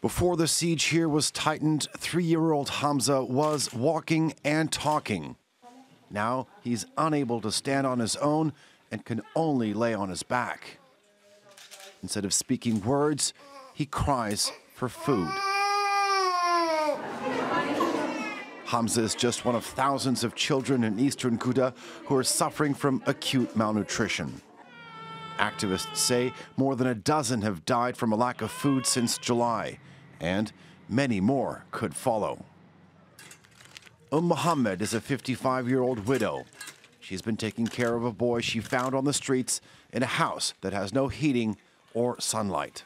Before the siege here was tightened, 3-year-old Hamza was walking and talking. Now he's unable to stand on his own and can only lay on his back. Instead of speaking words, he cries for food. Hamza is just one of thousands of children in Eastern Ghouta who are suffering from acute malnutrition. Activists say more than a dozen have died from a lack of food since July, and many more could follow. Mohammed is a 55-year-old widow. She's been taking care of a boy she found on the streets in a house that has no heating or sunlight.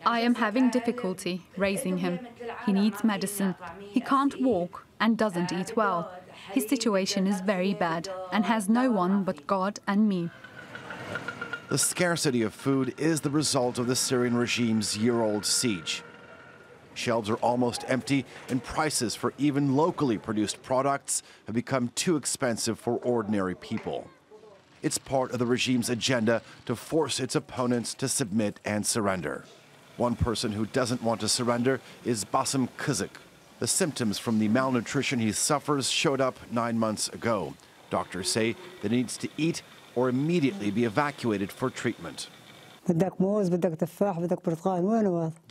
I am having difficulty raising him. He needs medicine. He can't walk and doesn't eat well. His situation is very bad and has no one but God and me. The scarcity of food is the result of the Syrian regime's year-old siege. Shelves are almost empty, and prices for even locally produced products have become too expensive for ordinary people. It's part of the regime's agenda to force its opponents to submit and surrender. One person who doesn't want to surrender is Bassem Kuzik. The symptoms from the malnutrition he suffers showed up 9 months ago. Doctors say that he needs to eat or immediately be evacuated for treatment. They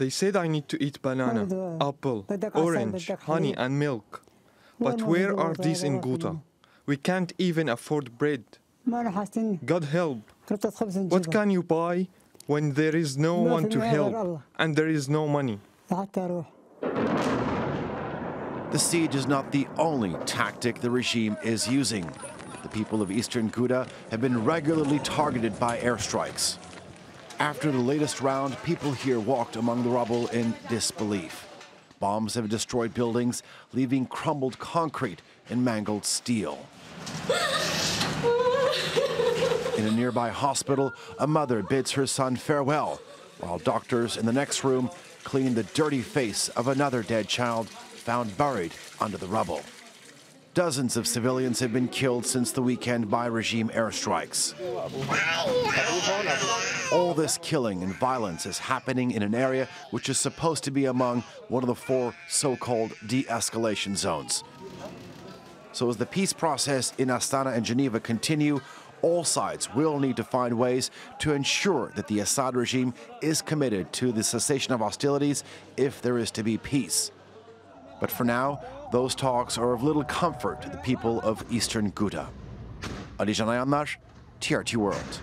said I need to eat banana, apple, orange, honey and milk. But where are these in Ghouta? We can't even afford bread. God help. What can you buy when there is no one to help and there is no money? The siege is not the only tactic the regime is using. The people of Eastern Ghouta have been regularly targeted by airstrikes. After the latest round, people here walked among the rubble in disbelief. Bombs have destroyed buildings, leaving crumbled concrete and mangled steel. In a nearby hospital, a mother bids her son farewell, while doctors in the next room clean the dirty face of another dead child found buried under the rubble. Dozens of civilians have been killed since the weekend by regime airstrikes. All this killing and violence is happening in an area which is supposed to be among one of the 4 so-called de-escalation zones. So as the peace process in Astana and Geneva continue, all sides will need to find ways to ensure that the Assad regime is committed to the cessation of hostilities if there is to be peace. But for now, those talks are of little comfort to the people of Eastern Ghouta. Alican Ayanlar, TRT World.